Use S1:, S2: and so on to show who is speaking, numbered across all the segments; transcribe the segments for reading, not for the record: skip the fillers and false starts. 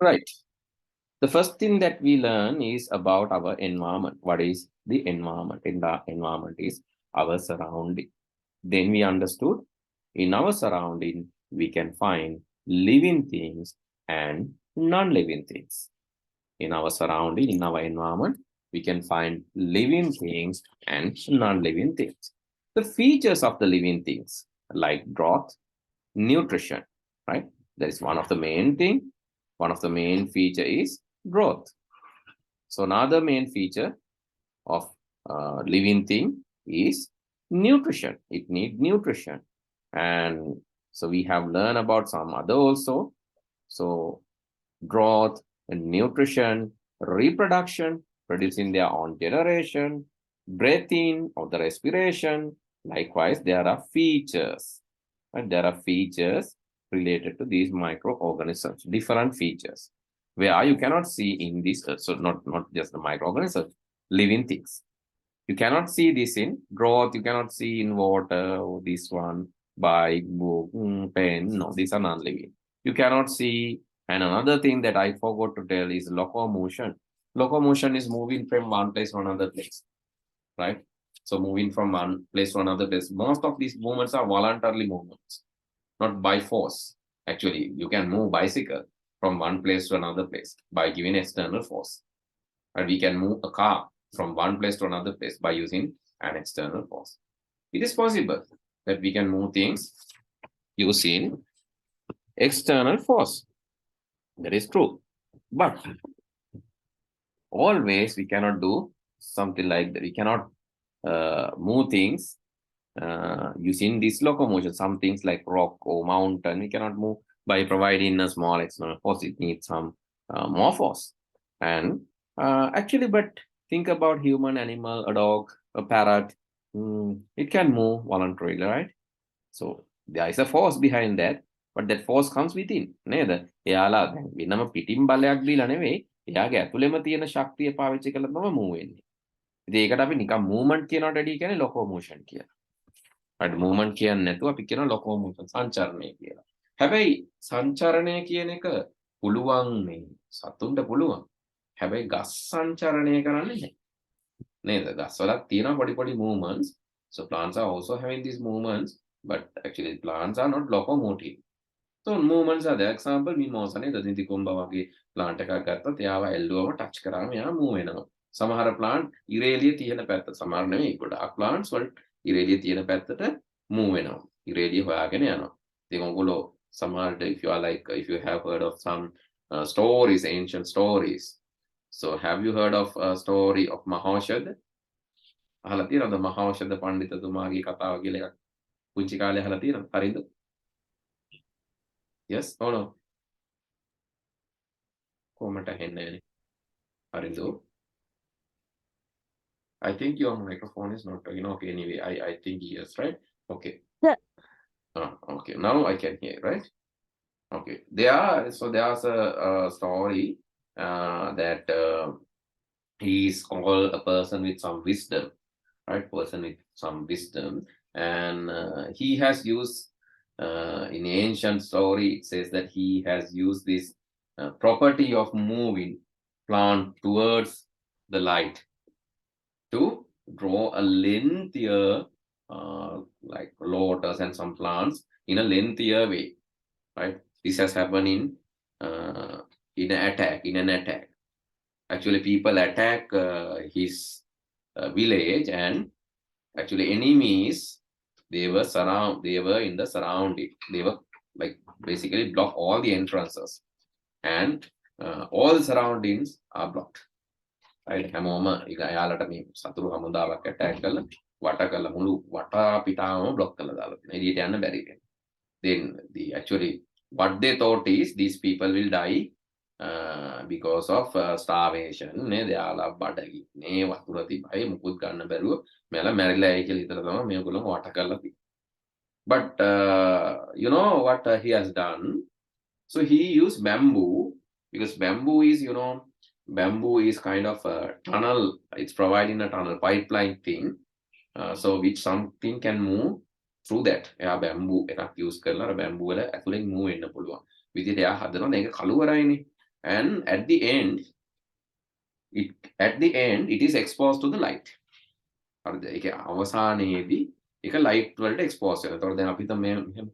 S1: Right. The first thing that we learn is about our environment. What is the environment? In the environment is our surrounding. Then we understood in our surrounding, we can find living things and non-living things. In our surrounding, in our environment, we can find living things and non-living things. The features of the living things like growth, nutrition, right? That is one of the main thing. One of the main feature is growth. So another main feature of living thing is nutrition. It needs nutrition. And so we have learned about some other also. So growth and nutrition, reproduction, producing their own generation, breathing or the respiration. Likewise, there are features. And there are features related to these microorganisms, different features, where you cannot see in this, so not just the microorganisms, living things. You cannot see this in growth, you cannot see in water, or this one, bike, book, pen, no, these are non-living. You cannot see, and another thing that I forgot to tell is locomotion. Locomotion is moving from one place to another place, right? So moving from one place to another place. Most of these movements are voluntarily movements, not by force. Actually, you can move bicycle from one place to another place by giving external force. And we can move a car from one place to another place by using an external force. It is possible that we can move things using external force. That is true. But always we cannot do something like that. We cannot move things using this locomotion. Some things like rock or mountain, we cannot move by providing a small external force. It needs some more force. And actually, but think about human, animal, a dog, a parrot. It can move voluntarily, right? So there is a force behind that, but that force comes within. නේද? එයාලා දැන් වෙනම පිටින් බලයක් දීලා නෙවෙයි. එයාගේ ඇතුළෙම තියෙන ශක්තිය පාවිච්චි කරලා තමයි move වෙන්නේ. ඉතින් ඒකට අපි නිකන් movement කියනවට වැඩිය කියන්නේ locomotion කියලා. right movement කියන්නේ නැතුව අපි කියන locomotion සංචරණය කියලා. හැබැයි සංචරණය කියන එක පුළුවන් මේ සතුන්ට පුළුවන්. හැබැයි ගස් සංචරණය කරන්නේ නැහැ. නේද? ගස් වලක් තියෙන පොඩි පොඩි movements. So plants are also having these movements, but actually plants are not locomotive. So movements are the example mimosa නේද? දින්ති කොම්බ වගේ plant එකක් ගත්තොත් එයාව එල්ලුවම touch කරාම එයා move වෙනවා. සමහර plant ඉරේලිය තියෙන පැත්ත සමහර නෙවෙයි ගොඩාක් plants වල ඉරේලිය තියෙන පැත්තට move වෙනවා. ඉරේලිය හොයාගෙන යනවා. ඉතින් ඔයගොල්ලෝ සමහරට if you are like if you have heard of some stories, ancient stories. So have you heard of a story of Mahaushadha? අහලා තියෙනවද මහෞෂධ පඬිතුමාගේ කතාව කියලා එකක් පුංචි කාලේ අහලා තියෙනවද? හරිද? Yes or no? කොමට ඇහෙන්නේ නැහැ. හරිද? I think your microphone is not talking. Okay, anyway, I think yes, right? Okay.
S2: Yeah.
S1: Okay, now I can hear, right? Okay. There's a story that he is called a person with some wisdom, right? Person with some wisdom, and he has used in ancient story. It says that he has used this property of moving plant towards the light to draw a lengthier, like lotus and some plants in a lengthier way, right? This has happened in an attack. Actually, people attack his village, and actually enemies, they were in the surrounding. They were like basically block all the entrances, and all the surroundings are blocked. Right? හැමෝම යාලට මේ සතුරු හමුදාවක් attack කරලා වට කරලා මුළු වටා පිටාම block කරලා දාලා තියෙනවා. එළියට යන්න බැරි වෙනවා. Then actually what they thought is these people will die because of starvation. නේද? යාලා බඩගින්නේ වතුර තිබයි මුකුත් ගන්න බැරුව මෙයාලා මැරිලායි කියලා හිතලා තමයි මේගොල්ලෝ වට කරලා තියෙන්නේ. But you know what he has done? So he used bamboo, because bamboo is, bamboo is kind of a tunnel. It's providing a tunnel pipeline thing, so which something can move through that. එයා bamboo එකක් use කරලා bamboo වල ඇතුලෙන් move වෙන්න පුළුවන්. විදිහට එයා හදනවා. මේක කළුවරයිනේ. and at the end it is exposed to the light. හරිද? ඒක අවසානයේදී ඒක light වලට expose වෙනවා. ඒතකොට දැන් අපි හිතමු මෙහෙම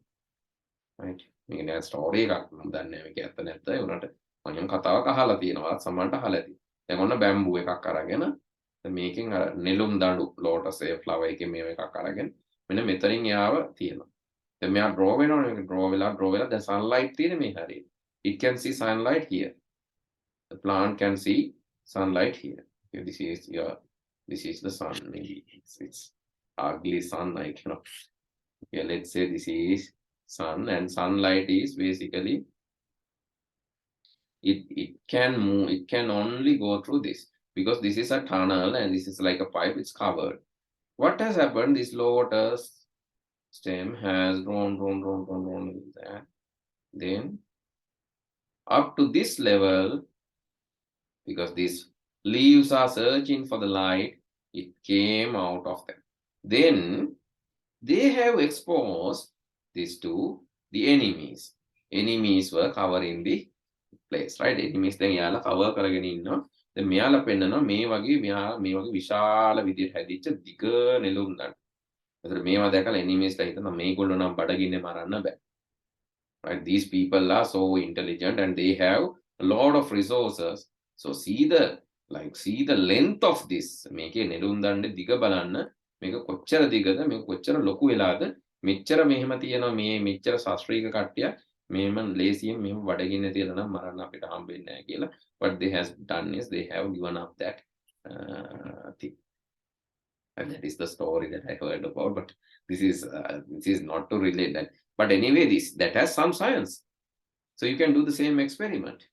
S1: right. මේක නෑ ස්ටෝරි එකක් මම දන්නේ නැහැ මේක ඇත්ත නැත්ද ඒ උනට මම එහෙම කතාවක් අහලා තියෙනවා සමහරට අහලා ඇති. දැන් ඔන්න බැම්බු එකක් අරගෙන දැන් මේකෙන් අර නෙළුම් දඬු ලෝටස් ඒ ෆ්ලවර් එකේ මේව එකක් අරගෙන මෙන්න මෙතනින් යාව තියෙනවා. දැන් මෙයා draw වෙනවනේ මේක draw වෙලා දැන් sunlight තියෙන මේ හරියට. It can see sunlight here. The plant can see sunlight here. Okay, this is the sun. Maybe it's ugly sun, like Okay, let's say this is sun, and sunlight is basically it can move. It can only go through this because this is a tunnel and this is like a pipe. It's covered. What has happened? This lotus stem has grown. Then up to this level, because these leaves are searching for the light, it came out of them. Then they have exposed this to the enemies. Enemies were covering the place, right? Enemies then යාලා cover කරගෙන ඉන්නවා. දැන් මෙයාලා පෙන්නනවා මේ වගේ විශාල විදියට හැදිච්ච දිග නෙළුම් දඬු. ඒතර මේවා දැකලා enemies ලා හිතනවා මේගොල්ලෝ නම් බඩගින්නේ මරන්න බෑ. Right? These people are so intelligent and they have a lot of resources. So see the length of this. මේකේ නෙළුම් දණ්ඩේ දිග බලන්න. මේක කොච්චර දිගද? මේක කොච්චර ලොකු වෙලාද? මෙච්චර මෙහෙම තියෙනවා මේ මෙච්චර ශාස්ත්‍රීය කට්ටිය මෙහෙම ලේසියෙන් මෙහෙම බඩගින්න තියලා නම් මරන්න අපිට හම්බෙන්නේ නැහැ කියලා. What they has done is they have given up that thing. And that is the story that I heard about. But this is not to relate that. But anyway, that has some science. So you can do the same experiment.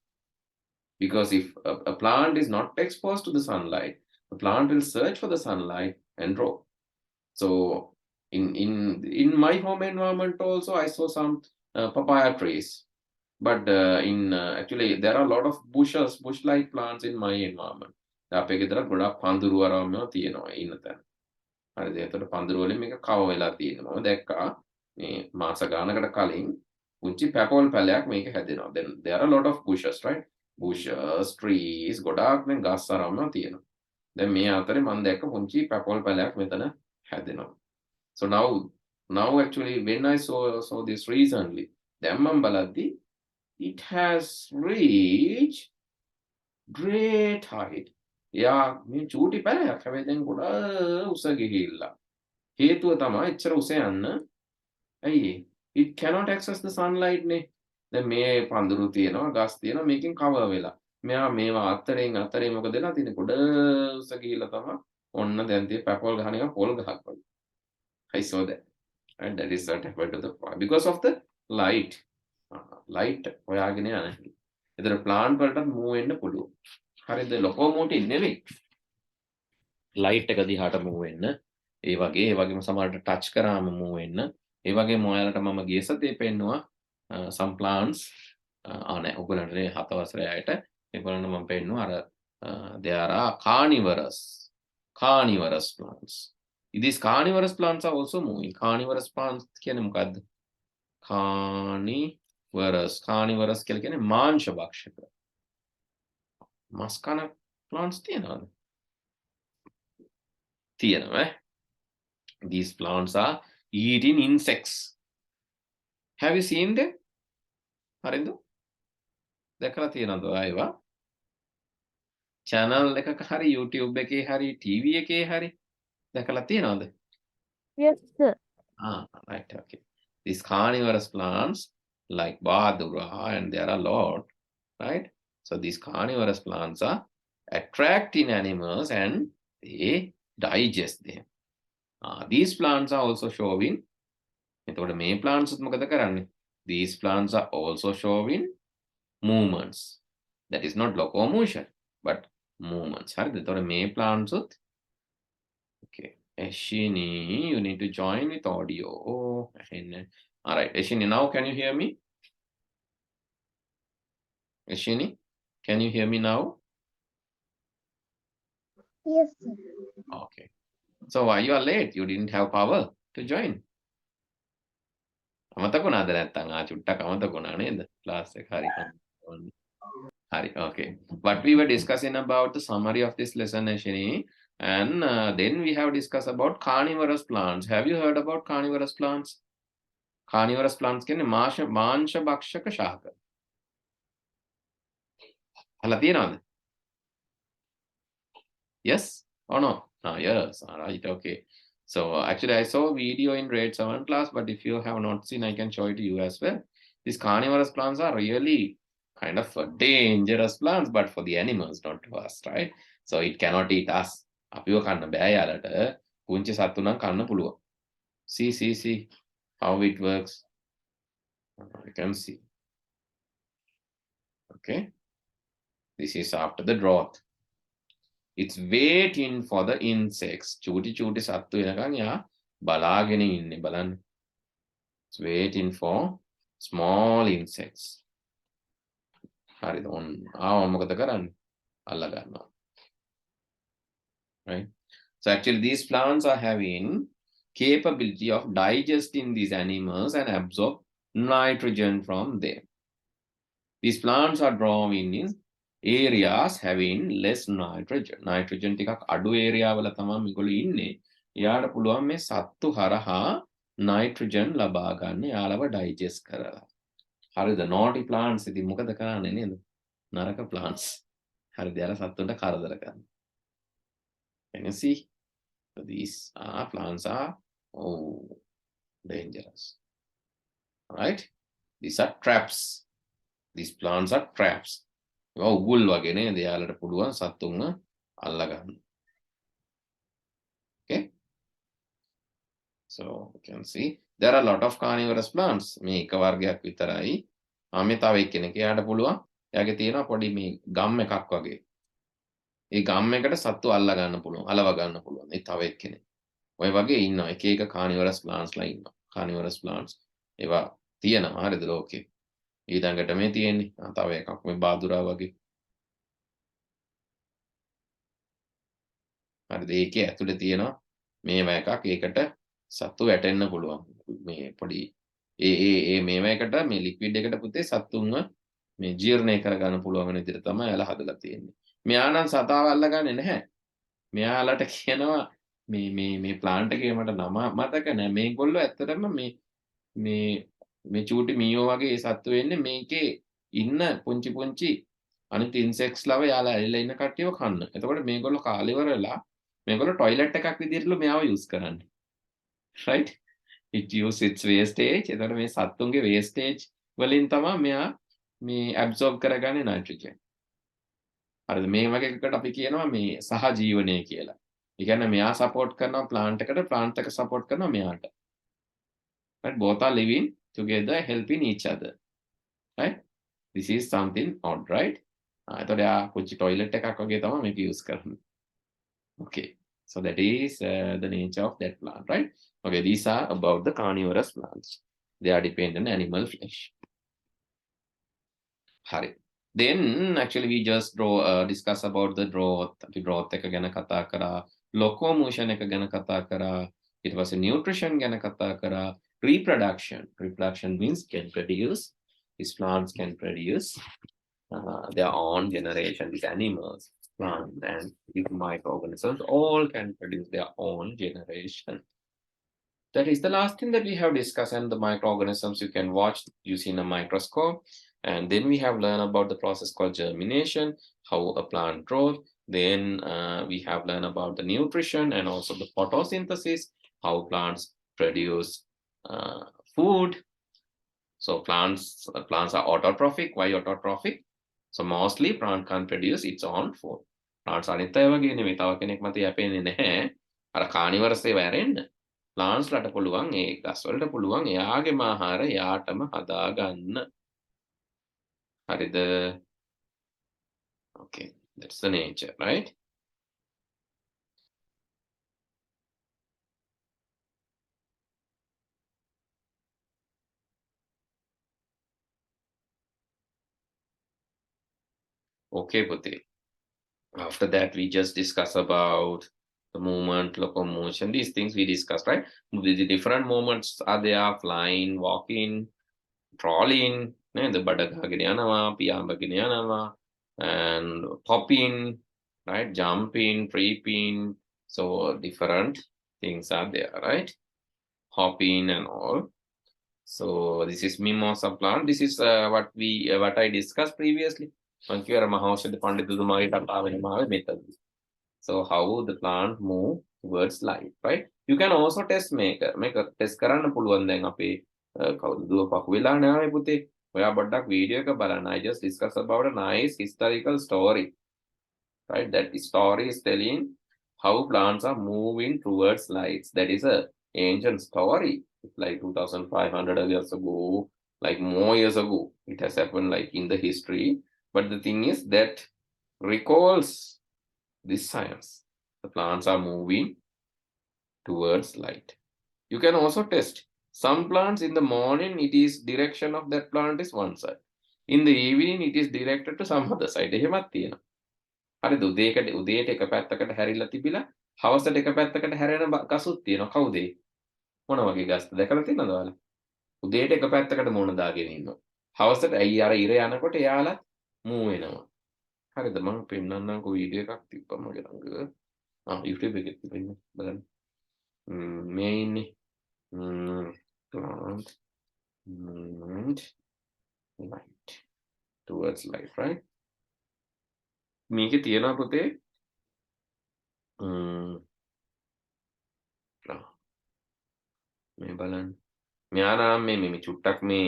S1: Because if a plant is not exposed to the sunlight, the plant will search for the sunlight and grow. So in my home environment also, I saw some papaya trees. But actually, there are a lot of bush-like plants in my environment. අපේ ගෙදර ගොඩක් පඳුරු අරවම තියෙනවා ඉන්න තැන. හරිද? ඒතකොට පඳුරු වලින් මේක කව වෙලා තියෙනවා. මම දැක්කා මේ මාස ගානකට කලින් පුංචි පැපෝල් පැලයක් මේක හැදෙනවා. Then there are a lot of bushes, right? Bushes, trees, ගොඩාක් මේ ගස් අරවම තියෙනවා. දැන් මේ අතරේ මම දැක්ක පුංචි පැපෝල් පැලයක් මෙතන හැදෙනවා. So now actually when I saw this recently, දැන් මම බලද්දි it has reached great height. යා මේ චූටි පැලයක් හැබැයි දැන් ගොඩාක් උස ගිහිල්ලා. හේතුව තමයි එච්චර උස යන්න. ඇයි it cannot access the sunlight නේ. දැන් මේ පඳුරු තියෙනවා, ගස් තියෙනවා, මේකෙන් cover වෙලා. මෙයා මේවා අතරේ මොකද වෙලා තියෙන්නේ? ගොඩ උස ගිහිල්ලා තමයි ඔන්න දැන් tie පැපෝල් ගහන එක පොල් ගහක් වගේ. I saw that. And that is what happened to the plant because of the light. Light හොයාගෙන යන හැටි. ඒතර plant වලටත් move වෙන්න පුළුවන්. හරිද? locomotive නෙවෙයි. light එක දිහාට move වෙන්න. ඒ වගේම සමහරට touch කරාම move වෙන්න. ඒ වගේම ඔයාලට මම ගිය සතියේ පෙන්නුවා some plants නෑ ඔයගොල්ලන්ට 7 වසරේ අයට ඒගොල්ලන්ට මම පෙන්නුවා අර there are carnivorous plants. These carnivorous plants are also moving. Carnivorous plants කියන්නේ මොකද්ද? Carnivorous කියලා කියන්නේ මාංශ භක්ෂක. මස් කන plants තියෙනවද? තියෙනවා. These plants are eating insects. Have you seen them? හරිද? දැකලා තියෙනවද ආයෙවා? channel එකක හරි YouTube එකේ හරි TV එකේ හරි දැකලා තියෙනවද?
S2: Yes, sir.
S1: Right, okay. These carnivorous plants like Badura and there are a lot, right? So these carnivorous plants are attracting animals and they digest them. These plants are also showing. එතකොට මේ plants උත් මොකද කරන්නේ? These plants are also showing movements. That is not locomotion, but movements. හරිද? එතකොට මේ plants උත් okay. Eshini, you need to join with audio. All right, Eshini, now can you hear me? Eshini, can you hear me now?
S2: Yes, sir.
S1: Okay. So why you are late? You didn't have power to join. අමතක වුණාද නැත්තම් චුට්ටක් අමතක වුණා නේද? Class එක හරි Okay. But we were discussing about the summary of this lesson, Ashini, and then we have discussed about carnivorous plants. Have you heard about carnivorous plants? Carnivorous plants can mansha bhakshaka shaka. Halatinad? Yes or no? Yes. All right. Okay. So actually, I saw a video in grade 7 class, but if you have not seen, I can show it to you as well. These carnivorous plants are really kind of dangerous plants, but for the animals, not to us, right? So it cannot eat us. අපිව කන්න බෑ යාලට. පුංචි සත්තු නම් කන්න පුළුවන්. See how it works. You can see. Okay. This is after the drought. It's waiting for the insects. චූටි සත්තු එනකන් යා බලාගෙන ඉන්නේ බලන්න. It's waiting for small insects. හරිද? ආව මොකද කරන්නේ? අල්ල ගන්නවා. Right? So actually these plants are having capability of digesting these animals and absorb nitrogen from them. These plants are drawn in areas having less nitrogen. Nitrogen ටිකක් අඩු area වල තමයි මේගොල්ලෝ ඉන්නේ. එයාට පුළුවන් මේ සත්තු හරහා nitrogen ලබා ගන්න යාලව digest කරලා. හරිද? naughty plants ඉතින් මොකද කරන්නේ නේද? නරක plants. හරිද? යාලා සත්තුන්ට කරදර කරනවා. Can you see? So these plants are dangerous. All right? These are traps. These plants are traps. උගුල් වගේ නේද? යාලට පුළුවන් සත්තුන්ව අල්ල ගන්න. Okay? So you can see there are a lot of carnivorous plants. මේ එක වර්ගයක් විතරයි. මේ තව එක්කෙනෙක් එයාට පුළුවන්. එයාගේ තියෙනවා පොඩි මේ ගම් එකක් වගේ. ඒ ගම් එකට සත්තු අල්ල ගන්න පුළුවන්, අලව ගන්න පුළුවන්. ඒ තව එක්කෙනෙක්. ඔය වගේ ඉන්නවා. එක එක carnivorous plants ලා ඉන්නවා. Carnivorous plants. ඒවා තියෙනවා හරිද ලෝකේ. ඊළඟට මේ තියෙන්නේ තව එකක් මේ බාදුරා වගේ. හරිද? ඒකේ ඇතුලේ තියෙනවා මේවා එකක්. ඒකට සත්තු වැටෙන්න පුළුවන්. මේ පොඩි ඒ මේවා එකට මේ ලික්විඩ් එකට පුතේ සත්තුන්ව මේ ජීර්ණය කරගන්න පුළුවන් වෙන විදිහට තමයි එයාලා හදලා තියෙන්නේ. මෙයා නම් සතාව අල්ලගන්නේ නැහැ. මෙයාලට කියනවා මේ ප්ලාන්ට් එකේ මට නම මතක නැහැ. මේගොල්ලෝ ඇත්තටම මේ චූටි මීයෝ වගේ ඒ සත්තු වෙන්නේ මේකේ ඉන්න පුංචි අනිත් ඉන්සෙක්ට්ස් ලව යාලා ඇවිල්ලා ඉන්න කට්ටියව කන්න. එතකොට මේගොල්ලෝ කාලේ ඉවරලා මේගොල්ලෝ ටොයිලට් එකක් විදිහටලු මෙයාව යූස් කරන්නේ. Right? It use its wastage. එතකොට මේ සත්තුන්ගේ wastage වලින් තමයි මෙයා මේ absorb කරගන්නේ nitrogen. හරිද? මේ වගේ එකකට අපි කියනවා මේ සහජීවනය කියලා. ඒ කියන්නේ මෙයා support කරනවා plant එකට, plant එක support කරනවා මෙයාට. Right? Both are living together, helping each other. Right? This is something odd, right? එතකොට යා පුංචි toilet එකක් වගේ තමයි මේක use කරන්නේ. Okay. So that is the nature of that plant, right? Okay, these are about the carnivorous plants. They are dependent on animal flesh. Hari. Then actually we just discuss about the drought. අපි drought එක ගැන කතා කරා, locomotion එක ගැන කතා කරා, it was a nutrition ගැන කතා කරා, reproduction. Reproduction means can produce. These plants can produce their own generation. These animals, plants, and these microorganisms all can produce their own generation. That is the last thing that we have discussed, and the microorganisms you can watch using a microscope. And then we have learned about the process called germination, how a plant grows. Then we have learned about the nutrition and also the photosynthesis, how plants produce food. So plants are autotrophic. Why autotrophic? So mostly plant can't produce its own food. Plants අනිත් අය වගේ නෙමෙයි. තව කෙනෙක් මත යැපෙන්නේ නැහැ. අර carnivorous ඒවා ඇරෙන්න. Plants ලට පුළුවන් ඒ ගස් වලට පුළුවන් එයාගේම ආහාර එයාටම හදා ගන්න. හරිද? Okay, that's the nature, right? Okay, Puti. After that, we just discuss about the movement, locomotion, these things we discussed, right? The different movements are there: flying, walking, crawling, the badagaginianava, piyambaginianava, and hopping, right? Jumping, creeping. So different things are there, right? Hopping and all. So this is mimosa plant. This is what I discussed previously. Method. So how the plant move towards light, right? You can also test make a test කරන්න පුළුවන් දැන් අපේ කවුද දුව පහු වෙලා නාවේ පුතේ. ඔයා පොඩ්ඩක් වීඩියෝ එක බලන්න. I just discuss about a nice historical story, right? That story is telling how plants are moving towards lights. That is a ancient story. It's like 2,500 years ago, like more years ago. It has happened like in the history. But the thing is that recalls this science. The plants are moving towards light. You can also test. Some plants in the morning, it is direction of that plant is one side. In the evening, it is directed to some other side. එහෙමත් තියෙනවා. හරිද? උදේට එක පැත්තකට හැරිලා තිබිලා හවසට එක පැත්තකට හැරෙන ගසුත් තියෙනවා. කවුද ඒ? මොන වගේ ගස්ද? දැකලා තියෙනවද ඔයාලා? උදේට එක පැත්තකට මොන දාගෙන ඉන්නවා. හවසට ඇයි අර ඉර යනකොට එයාලා මූ වෙනවා. හරිද? මම පෙන්නන්නම්කෝ වීඩියෝ එකක් තිබ්බම මගේ ළඟ. YouTube එකේ තිබෙන්නේ බලන්න. මේ ඉන්නේ plant movement light towards light, right? මේකේ තියෙනවා පුතේ මේ බලන්න. මෙයාලා නම් මේ චුට්ටක් මේ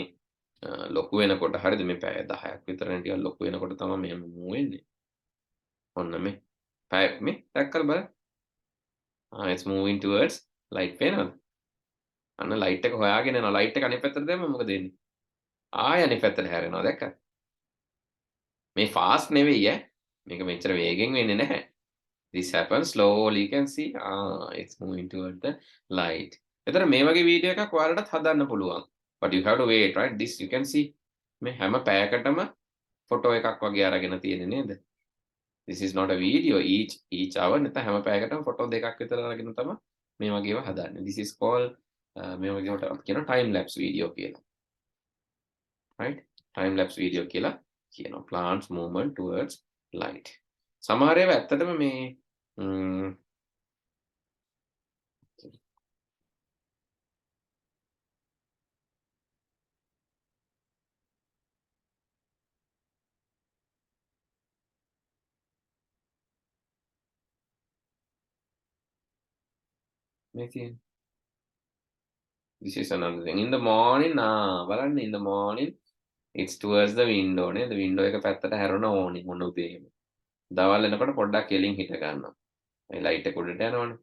S1: ලොකු වෙනකොට හරිද මේ පැය 10ක් විතර ටිකක් ලොකු වෙනකොට තමයි මෙහෙම මූව් වෙන්නේ. ඔන්න මේ පැය මේ දැක්කද බලන්න. it's moving towards light පේනවද? අන්න ලයිට් එක හොයාගෙන යනවා. ලයිට් එක අනිත් පැත්තට දැම්මම මොකද වෙන්නේ? ආය අනිත් පැත්තට හැරෙනවා දැක්කද? මේ ෆාස්ට් නෙවෙයි ඈ. මේක මෙච්චර වේගෙන් වෙන්නේ නැහැ. This happens slowly. You can see it's moving toward the light. එතන මේ වගේ වීඩියෝ එකක් ඔයාලටත් හදන්න පුළුවන්. But you have to wait, right? This you can see මේ හැම පැයකටම ෆොටෝ එකක් වගේ අරගෙන තියෙන්නේ නේද? This is not a video. Each hour නැත්නම් හැම පැයකටම ෆොටෝ දෙකක් විතර අරගෙන තමයි මේ වගේව හදන්නේ. This is called මේ වගේකට කියන time lapse video කියලා. Right? Time lapse video කියලා කියනවා. Plants movement towards light. සමහර ඒවා ඇත්තටම මේ this is another thing. In the morning, බලන්න in the morning it's towards the window නේ. The window එක පැත්තට හැරෙන ඕනි මොන උදේම. දවල් වෙනකොට පොඩ්ඩක් එළින් හිට ගන්නවා. මේ ලයිට් එක උඩට යනවනේ.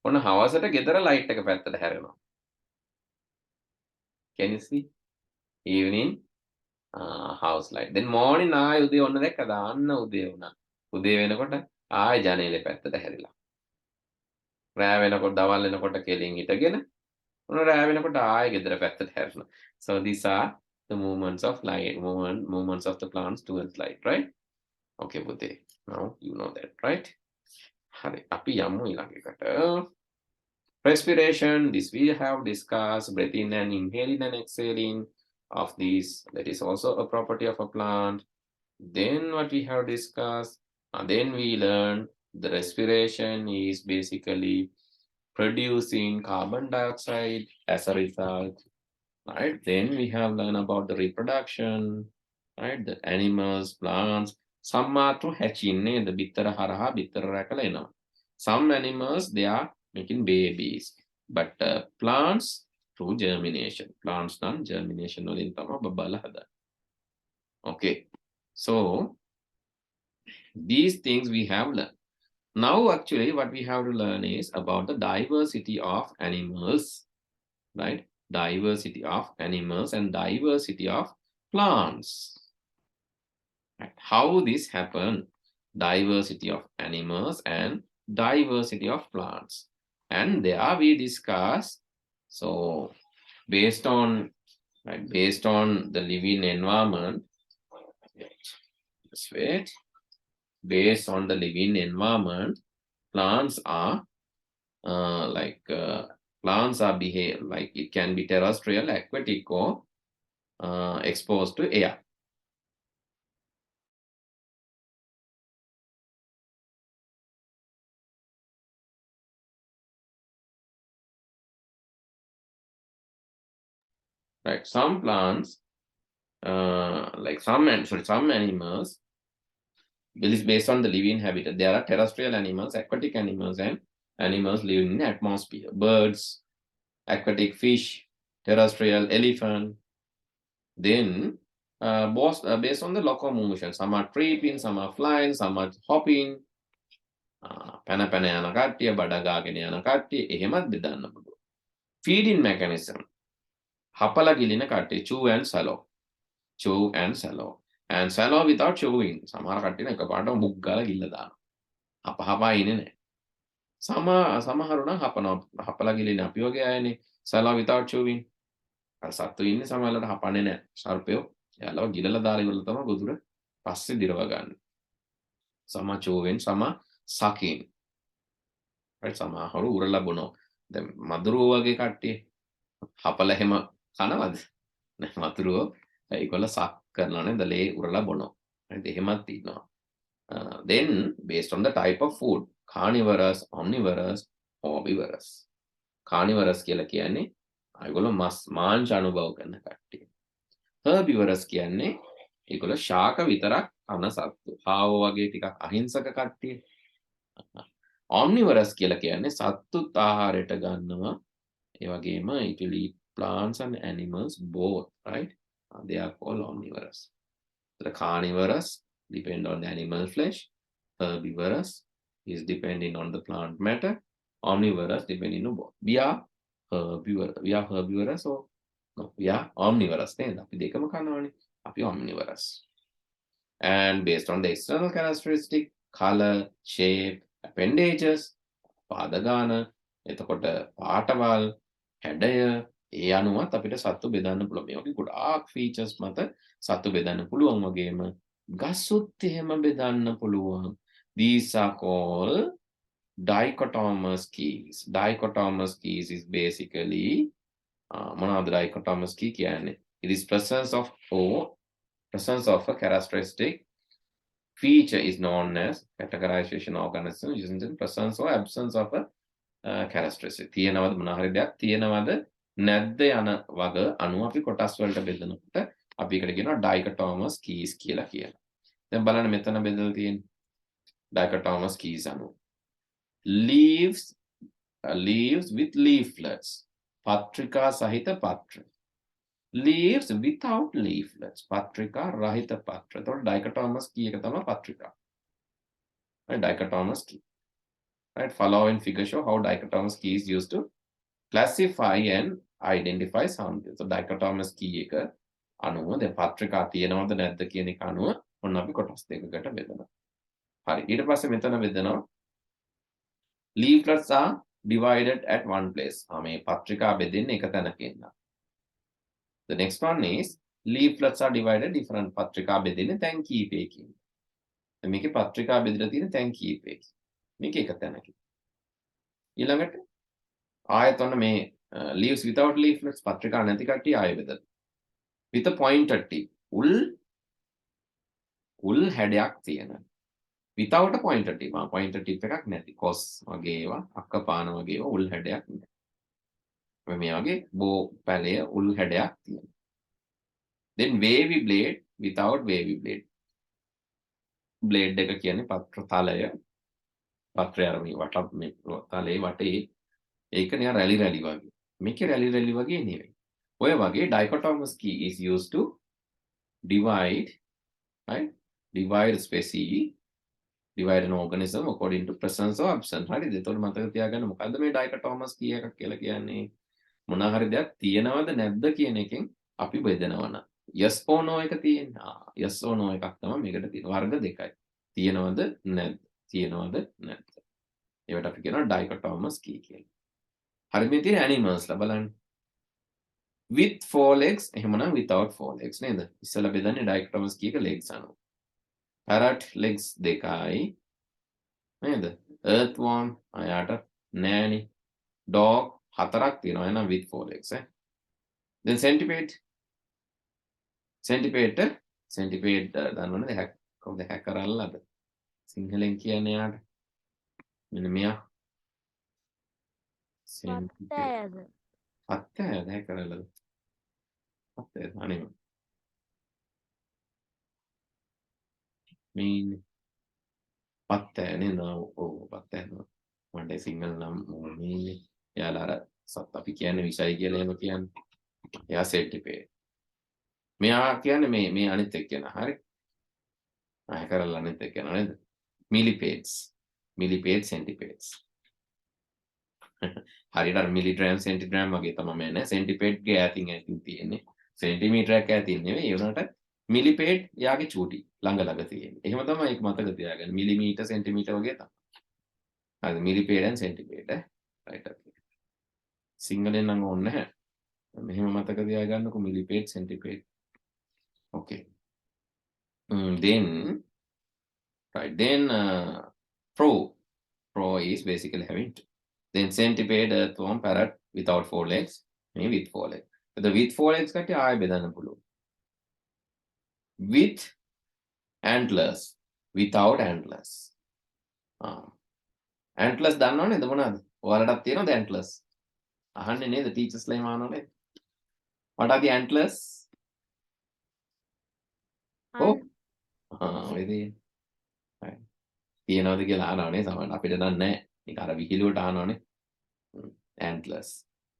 S1: ඔන්න හවසට ගෙදර ලයිට් එක පැත්තට හැරෙනවා. Can you see? Evening house light. Then morning ආය උදේ ඔන්න දැක්කද? අන්න උදේ වුණා. උදේ වෙනකොට ආය ජනේලේ පැත්තට හැරිලා. රෑ වෙනකොට දවල් වෙනකොට කෙලින් හිටගෙන ඔන්න රෑ වෙනකොට ආය ගෙදර පැත්තට හැරෙනවා. So these are the movements of light, movements of the plants towards light, right? Okay, පුතේ. Now you know that, right? හරි. අපි යමු ඊළඟ එකට. Respiration, this we have discussed, breathing and inhaling and exhaling of these, that is also a property of a plant. Then what we have discussed, then we learn the respiration is basically producing carbon dioxide as a result, right? Then we have learned about the reproduction, right? The animals, plants, some are through hatching, the bittara haraha, bittara rakalena. Some animals, they are making babies, but plants through germination. Plants non germination waliin tama babala hada. Okay, so these things we have learned. Now actually what we have to learn is about the diversity of animals, right? Diversity of animals and diversity of plants. Right? How this happen? Diversity of animals and diversity of plants. And there we discuss, so based on the living environment, just wait, based on the living environment, plants are plants are behave like it can be terrestrial, aquatic, or exposed to air. right? Some plants, like some animals, it is based on the living habitat. There are terrestrial animals, aquatic animals, and animals living in the atmosphere. Birds, aquatic fish, terrestrial elephant. Then, based on the locomotion, some are creeping, some are flying, some are hopping. පැන පැන යන කට්ටිය, බඩ ගාගෙන යන කට්ටිය, එහෙමත් බෙදන්න පුළුවන්. Feeding mechanism. හපලා ගිලින කට්ටිය, chew and swallow. Chew and swallow. And swallow without chewing. සමහර කට්ටිය එකපාරටම බුක් ගාලා ගිල්ල දානවා. හපහපා ඉන්නේ නැහැ. සමහරු නම් හපලා ගිලින අපි වගේ අයනේ swallow without chewing. අර සත්තු ඉන්නේ සමහරවල්ලාට හපන්නේ නැහැ. සර්පයෝ එයාලව ගිලලා දාලා ඉවරලා තමයි ගොදුර පස්සේ දිරව ගන්න. සම chewing, සම sucking. right? සමහරු උරලා බොනවා. දැන් මදුරුවෝ වගේ කට්ටිය හපලා හැම කනවද? නෑ මදුරුවෝ ඒගොල්ල සක් කරනවා නේද? ලේ උරලා බොනවා. right? එහෙමත් තියෙනවා. Then based on the type of food, carnivorous, omnivorous, herbivorous. Carnivorous කියලා කියන්නේ ඒගොල්ලෝ මාංශ අනුභව කරන කට්ටිය. Herbivorous කියන්නේ ඒගොල්ලෝ ශාක විතරක් කන සත්තු. හාවෝ වගේ ටිකක් අහිංසක කට්ටිය. Omnivorous කියලා කියන්නේ සත්තුත් ආහාරයට ගන්නවා. ඒ වගේම it will eat plants and animals both, right? They are called omnivorous. The carnivorous depend on the animal flesh. Herbivorous is depending on the plant matter. Omnivorous depending on both. We are herbivorous or no, we are omnivorous. නේද? අපි දෙකම කනවානේ. අපි omnivorous. And based on the external characteristic, color, shape, appendages, පාදගාන, එතකොට පාටවල්, හැඩය, ඒ අනුවත් අපිට සත්තු බෙදන්න පුළුවන්. මේ වගේ ගොඩාක් ෆීචර්ස් මත සත්තු බෙදන්න පුළුවන් වගේම ගසුත් එහෙම බෙදන්න පුළුවන්. These are called dichotomous keys. Dichotomous keys is basically මොනවද dichotomous key කියන්නේ? It is presence of a characteristic feature is known as categorization organism using the presence or absence of a characteristic. තියෙනවද මොන හරි දෙයක් තියෙනවද නැද්ද යන වග අණු අපි කොටස් වලට බෙදනකොට අපි ඒකට කියනවා dichotomous keys කියලා කියනවා. දැන් බලන්න මෙතන බෙදලා තියෙන්නේ dichotomous keys අණු. Leaves with leaflets. පත්‍රිකා සහිත පත්‍ර. Leaves without leaflets. පත්‍රිකා රහිත පත්‍ර. එතකොට dichotomous key එක තමයි පත්‍රිකා. right? Dichotomous key. right? Following figure show how dichotomous key is used to classify and identify something. So dichotomous key එක අනුව දැන් පත්‍රිකා තියෙනවද නැද්ද කියන එක අනුව ඔන්න අපි කොටස් දෙකකට බෙදනවා. හරි. ඊට පස්සේ මෙතන බෙදනවා. Leaflets are divided at one place. මේ පත්‍රිකා බෙදෙන්නේ එක තැනක ඉන්නවා. The next one is leaflets are divided different. පත්‍රිකා බෙදෙන්නේ තැන් කීපයකින්. දැන් මේකේ පත්‍රිකා බෙදලා තියෙන තැන් කීපයකින්. මේක එක තැනකින්. ඊළඟට ආයතන මේ leaves without leaflets පත්‍රිකා නැති කට්ටිය ආයෙ බෙදලා. With a pointed tip. උල් හැඩයක් තියෙන. Without a pointed tip. pointed tip එකක් නැති. කොස් වගේ ඒවා, අක්කපාන වගේ ඒවා උල් හැඩයක් නැහැ. මේ වගේ බෝ පැලය උල් හැඩයක් තියෙනවා. Then wavy blade without wavy blade. Blade එක කියන්නේ පත්‍ර තලය. පත්‍රය අර මේ වට මේ තලයේ වටේ ඒක නිකන් රැලි වගේ. මේකේ රැලි වගේ නෙවෙයි. ඔය වගේ dichotomous key is used to divide, right? Divide species, divide an organism according to presence or absence. හරිද? එතකොට මතක තියාගන්න මොකද්ද මේ dichotomous key එකක් කියලා කියන්නේ? මොන හරි දෙයක් තියෙනවද නැද්ද කියන එකෙන් අපි බෙදනවා නම් yes or no එක තියෙනවා. yes or no එකක් තමයි මේකට තියෙන. වර්ග දෙකයි. තියෙනවද නැද්ද? තියෙනවද නැද්ද? ඒවට අපි කියනවා dichotomous key කියලා. හරි මේ තියෙන animals ලා බලන්න. With 4 legs එහෙමනම් without 4 legs නේද? ඉස්සෙල්ලා බෙදන්නේ dichotomous key එක legs අනුව. Parrot legs දෙකයි නේද? Earthworm අයාට නෑනේ. Dog හතරක් තියෙනවා එහෙනම් with 4 legs Then centipede දන්නවනේ හැක් කොහොමද හැක් කරන්නද? සිංහලෙන් කියන්නේ යාට. මෙන්න මෙයා.
S2: පත්තෑයද?
S1: පත්තෑයද හැක් කරන්නද? අනේ මේ පත්තෑ නේද? ඔව් පත්තෑ නෝ. මට සිංහල නම් මේ යාලා අර සත් අපි කියන්නේ විෂය කියලා එහෙම කියන්නේ. එයා සෙන්ටිපේඩ්. මෙයා කියන්නේ මේ අනිත් එක්ක යන. හරි. අය කරලා අනිත් එක්ක යන නේද? මිලිපේඩ්ස්. මිලිපේඩ් සෙන්ටිපේඩ්ස්. හරියට අර මිලිග්‍රෑම් සෙන්ටිග්‍රෑම් වගේ තමයි නේ සෙන්ටිපේඩ් ගේ ඈතින් තියෙන්නේ. සෙන්ටිමීටරයක් ඈතින් නෙවෙයි. ඒ වුණාට මිලිපේඩ් යාගේ චූටි ළඟ තියෙන්නේ. එහෙම තමයි ඒක මතක තියාගන්න. මිලිමීටර් සෙන්ටිමීටර් වගේ තමයි. හරි මිලිපේඩ් and සෙන්ටිපේඩ් right සිංහලෙන් නම් ඕනේ නැහැ. මෙහෙම මතක තියාගන්නකො මිලිපේඩ් සෙන්ටිපේඩ්. okay then right then pro is basically having two. Then centipede earthworm parrot without 4 legs me with 4 legs. The with 4 legs කට්ටිය ආයෙ බෙදන්න පුළුවන්. With antlers without antlers. antlers දන්නවනේද මොනවාද? ඔයාලටත් තියෙනවද antlers? අහන්නේ නේද ටීචර්ස් ලා මානවනේ. What are the antlers? Oh. ඉතින් තියෙනවද කියලා අහනවනේ සමහරවිට අපිට දන්නේ නැහැ. ඒක අර විහිළුවට අහනවනේ. antlers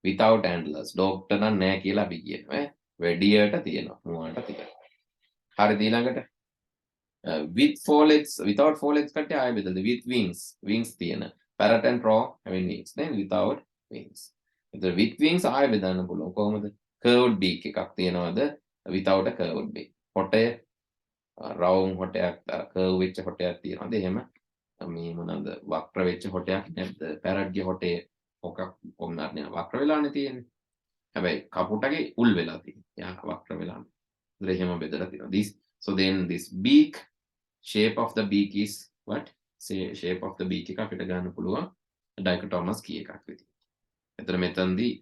S1: without antlers ඩොක්ටර් නම් නැහැ කියලා අපි කියනවා. වැඩියට තියෙනවා. මුවාට තියෙනවා. හරිද ඊළඟට? with 4 legs without 4 legs කට්ටිය ආයෙ බෙදලා with wings තියෙන. parrot and crow having wings. then without wings. එතකොට with wings ආයෙ බෙදන්න පුළුවන්. කොහොමද? curved beak එකක් තියනවාද? without a curved beak. හොටය රවුම් හොටයක් කර්ව් වෙච්ච හොටයක් තියෙනවාද? එහෙම මේ මොනවාද වක්‍ර වෙච්ච හොටයක් නැද්ද? පැරට් ගේ හොටේ මොකක් කොම්නාත් නේ වක්‍ර වෙලානේ තියෙන්නේ. හැබැයි කපුටගේ උල් වෙලා තියෙන්නේ. යා වක්‍ර වෙලා නෑ. ඒත් එහෙම බෙදලා තියෙනවා. So then this beak shape of the beak is what? Say shape of the beak එක අපිට ගන්න පුළුවන් dichotomous key එකක් විදිහට. එතන මෙතනදී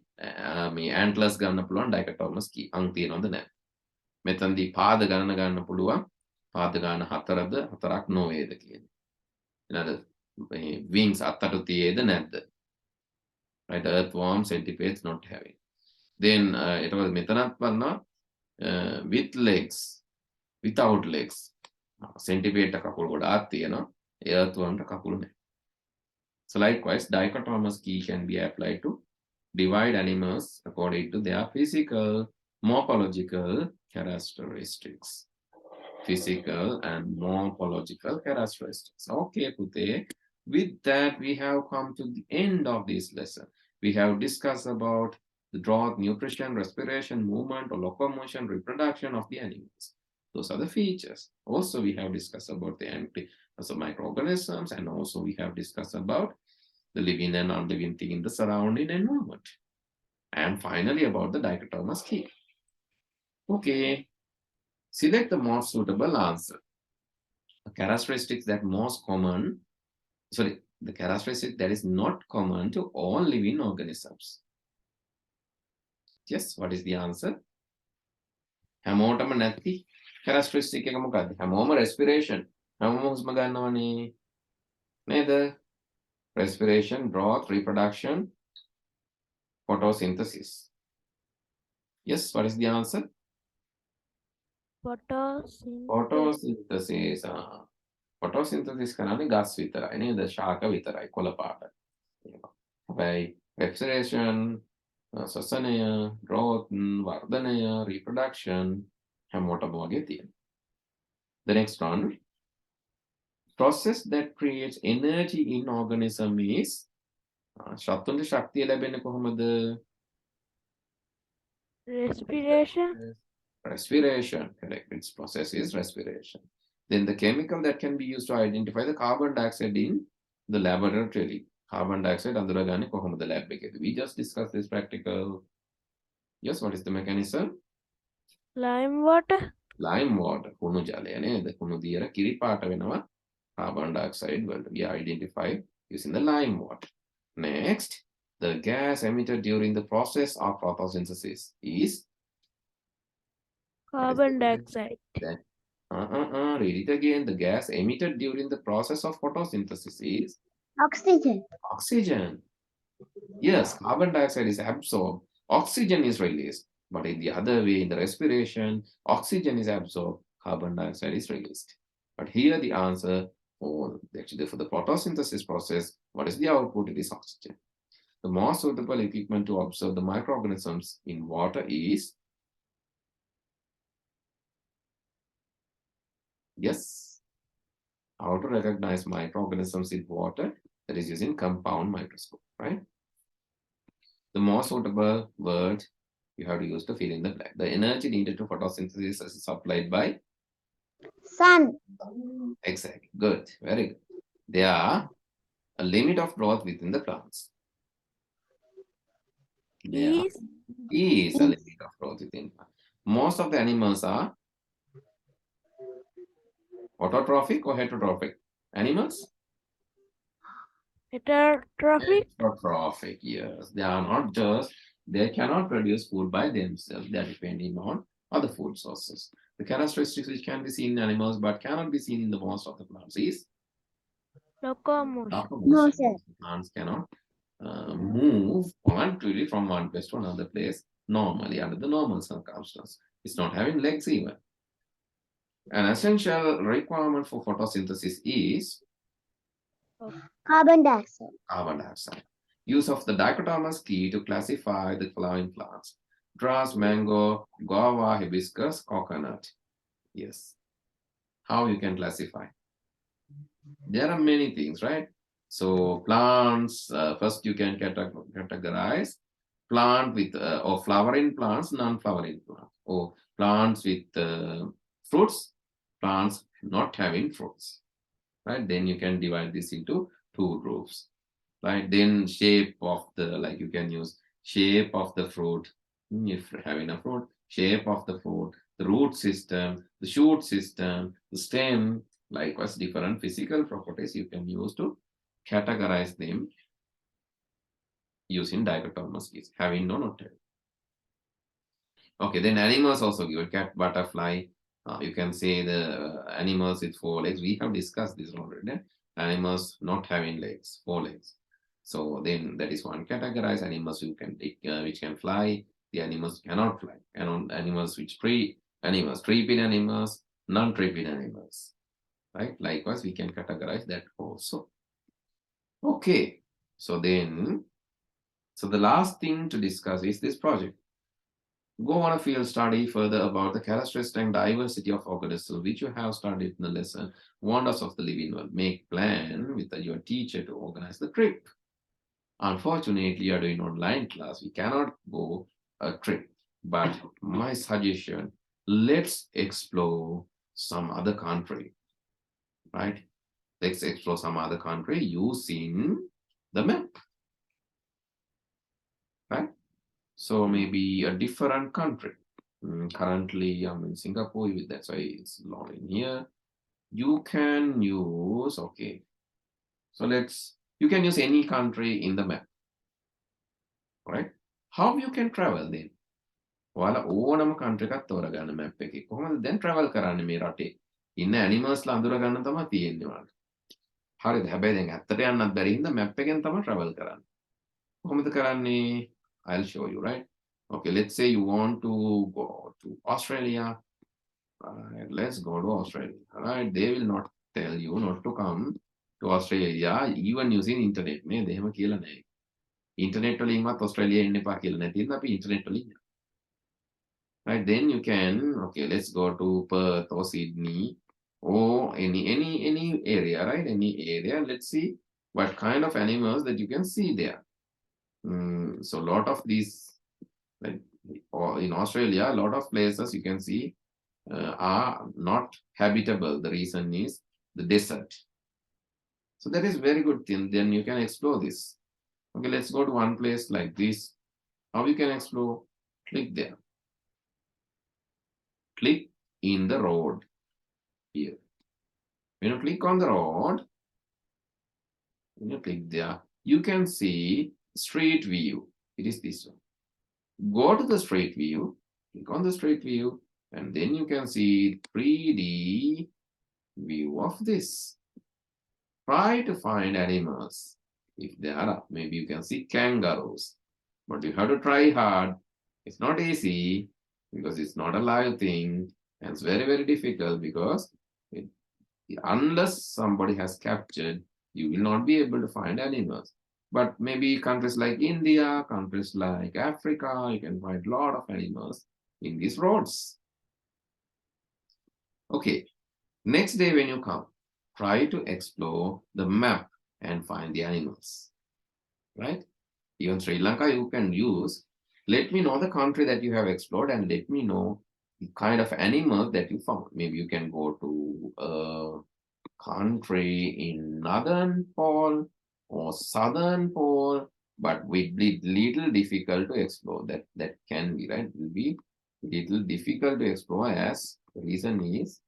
S1: මේ antlers ගන්න පුළුවන් dichotomous key අං තියෙනවද නැහැ. මෙතනදී පාද ගන්න පුළුවන් පාද ගන්න 4ද 4ක් නොවේද කියන්නේ. ඊළඟ මේ wings අතට තියේද නැද්ද? right earthworm centipedes not having. then එතකොට මෙතනත් වන්නා with legs without legs. centipede කකුල් ගොඩාක් තියෙනවා. earthworm කකුල් නැහැ. So likewise dichotomous key can be applied to divide animals according to their physical morphological characteristics. Physical and morphological characteristics. Okay, Pute. With that, we have come to the end of this lesson. We have discussed about the growth, nutrition, respiration, movement, or locomotion, reproduction of the animals. Those are the features. Also, we have discussed about the microorganisms, and also we have discussed about the living and non-living thing in the surrounding environment. And finally, about the dichotomous key. Okay. Select the most suitable answer. The characteristics that the characteristic that is not common to all living organisms. Yes, what is the answer? හැමෝටම නැති characteristic එක මොකක්ද? හැමෝම respiration. හැමෝම හුස්ම ගන්නවනේ. නේද? Respiration, growth, reproduction, photosynthesis. Yes, what is the answer? Photosynthesis. Photosynthesis කරන්නේ ගස් විතරයි නේද? ශාක විතරයි කොළ පාට. හැබැයි respiration, ශ්වසනය, growth, වර්ධනය, reproduction හැමෝටම වගේ තියෙනවා. The next one. Process that creates energy in organism is සත්තුන්ට ශක්තිය ලැබෙන්නේ කොහොමද? Respiration, correct. Its process is respiration. Then the chemical that can be used to identify the carbon dioxide in the laboratory. Carbon dioxide අඳුරගන්නේ කොහොමද lab එකේදී? We just discussed this practical. Yes, what is the mechanism?
S2: Lime water.
S1: Lime water. කුණු ජලය නේද? කුණු දියර කිරි පාට වෙනවා. Carbon dioxide will be identified using the lime water. Next, the gas emitted during the process of photosynthesis is
S2: Carbon dioxide.
S1: Read it again. The gas emitted during the process of photosynthesis is
S2: Oxygen.
S1: oxygen. Yes, carbon dioxide is absorbed. Oxygen is released. But in the other way, in the respiration, oxygen is absorbed, carbon dioxide is released. But here the answer, actually for the photosynthesis process, what is the output? It is oxygen. The most suitable equipment to observe the microorganisms in water is, yes, how to recognize microorganisms in water, that is using compound microscope, right? The most suitable word you have to use to fill in the blank. The energy needed to photosynthesis is supplied by
S2: Sun.
S1: exactly. Good. Very good. There are a limit of growth within the plants. There is a limit of growth within plants. Most of the animals are autotrophic or heterotrophic animals?
S2: Heterotrophic.
S1: Heterotrophic, yes. They are not just, they cannot produce food by themselves. They are depending on other food sources. The characteristics which can be seen in animals but cannot be seen in the most of the plants is
S2: Locomotion.
S1: locomotion. Plants cannot move voluntarily from one place to another place normally under the normal circumstance. It's not having legs even. An essential requirement for photosynthesis is
S2: Carbon dioxide.
S1: carbon dioxide. Use of the dichotomous key to classify the flowering plants. Grass, mango, guava, hibiscus, coconut. Yes. How you can classify? There are many things, right? So plants, first you can categorize plant with or flowering plants, non-flowering plants, or plants with fruits, plants not having fruits, right? Then you can divide this into two groups, right? Then shape of the, like you can use shape of the fruit, if having a fruit, shape of the fruit, the root system, the shoot system, the stem, likewise different physical properties you can use to categorize them using dichotomous keys, having or not having. Okay, then animals also give cat, butterfly. You can say the animals with 4 legs. We have discussed this already. Animals not having legs, 4 legs. So then that is one categorized animals you can which can fly. The animals cannot fly. And animals which animals, tree-pin animals, non-tree-pin animals. Right? Likewise, we can categorize that also. Okay. So then, so the last thing to discuss is this project. Go on a field study further about the characteristics and diversity of organisms which you have studied in the lesson, Wonders of the Living World. Make plan with your teacher to organize the trip. Unfortunately, you are doing online class. We cannot go a trip. But my suggestion, let's explore some other country, right? Let's explore some other country using the map, right? So maybe a different country. Currently, I'm in Singapore, that's why it's long in here. You can use, okay. So you can use any country in the map, right? How you can travel then? ඔයාලා ඕනම country එකක් තෝරගන්න map එකේ. කොහොමද then travel කරන්නේ මේ රටේ? ඉන්න animals ලා අඳුර ගන්න තමයි තියෙන්නේ ඔයාලට. හරිද? හැබැයි දැන් ඇත්තට යන්නත් බැරි හින්දා map එකෙන් තමයි travel කරන්නේ. කොහොමද කරන්නේ? I'll show you, right? Okay, let's say you want to go to Australia. Let's go to Australia. Right? They will not tell you not to come to Australia even using internet. නේ දෙහෙම කියලා නැහැ. Internet වලින්වත් Australia එන්න එපා කියලා නැති හින්දා අපි internet වලින්. Right? Then you can, okay, let's go to Perth or Sydney or any area, right? Any area. Let's see what kind of animals that you can see there. So a lot of these, like in Australia, a lot of places you can see are not habitable. The reason is the desert. So that is very good thing. Then you can explore this. Okay, let's go to one place like this. How you can explore? Click there. Click in the road here. When you click on the road, when you click there, you can see street view. It is this one. Go to the street view, click on the street view, and then you can see 3D view of this. Try to find animals. If there are, maybe you can see kangaroos, but you have to try hard. It's not easy because it's not a live thing, and it's very, very difficult because unless somebody has captured, you will not be able to find animals. But maybe countries like India, countries like Africa, you can find a lot of animals in these roads. Okay, next day when you come, try to explore the map and find the animals, right? Even Sri Lanka you can use. Let me know the country that you have explored and let me know the kind of animal that you found. Maybe you can go to a country in northern pole or southern pole, but will be little difficult to explore. That can be, right? It will be little difficult to explore, as the reason is,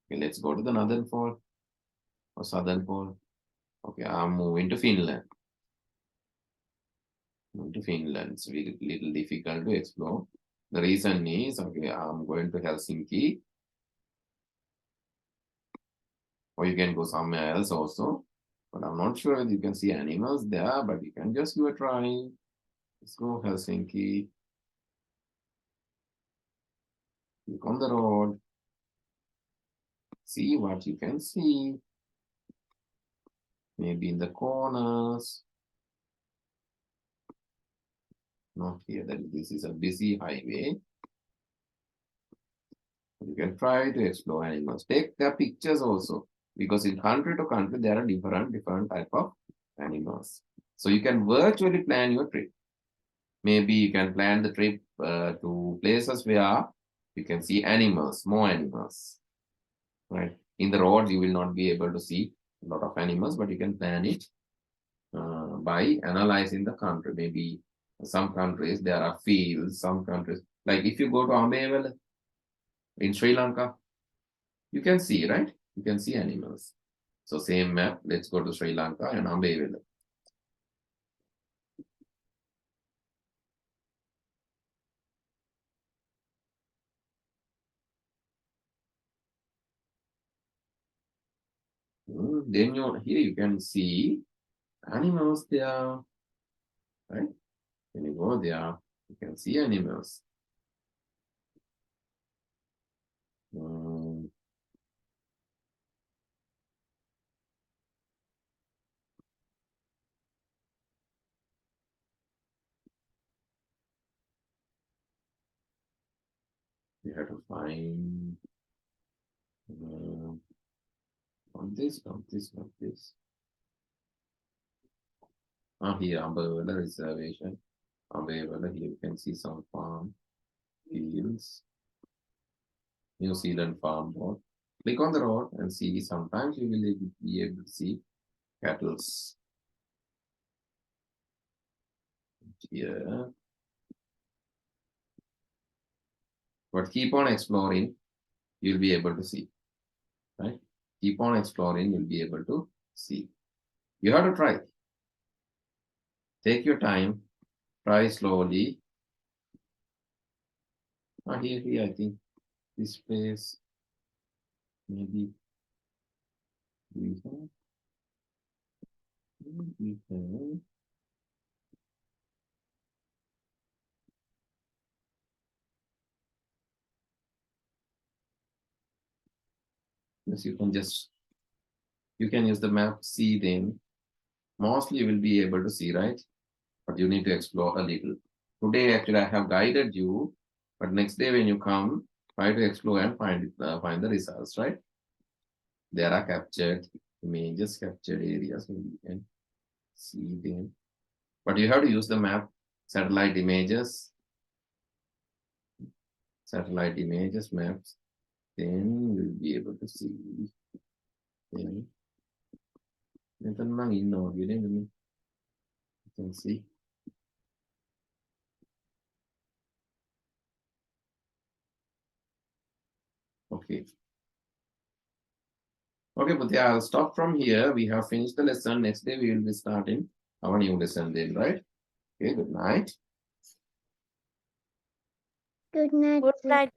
S1: okay, let's go to the northern pole or southern pole. Okay, I'm moving to Finland. To Finland, it's really little difficult to explore. The reason is, okay, I'm going to Helsinki, or you can go somewhere else also, but I'm not sure if you can see animals there, but you can just give a try. Let's go Helsinki. Click on the road. See what you can see. Maybe in the corners. Not here, that this is a busy highway. You can try to explore animals. Take their pictures also, because in country to country there are different type of animals. So you can virtually plan your trip. Maybe you can plan the trip to places where you can see animals, more animals, right? In the road you will not be able to see a lot of animals, but you can plan it by analyzing the country. Maybe some countries there are fields, some countries, like if you go to Ambevela in Sri Lanka, you can see, right? You can see animals. So same map, let's go to Sri Lanka and Ambevela. Then here you can see animals there, right? When you go there, you can see animals. You have to find not this. Here, Ambevela reservation. Ambevela, here you can see some farm fields. New Zealand farm board. Click on the road and see. Sometimes you will be able to see cattle here. But keep on exploring, you'll be able to see, right? Keep on exploring, you'll be able to see. You have to try. Take your time, try slowly. Here, I think this place, maybe we can. Yes, you can use the map, see them. Mostly you will be able to see, right? But you need to explore a little. Today, actually, I have guided you, but next day when you come, try to explore and find the results, right? There are captured images, captured areas, maybe you can see them. But you have to use the map, satellite images, maps, then you'll be able to see. Then you can see. Okay. Okay, but yeah, I'll stop from here. We have finished the lesson. Next day we will be starting our new lesson then, right? Okay, good night.
S2: Good night.
S3: Good night.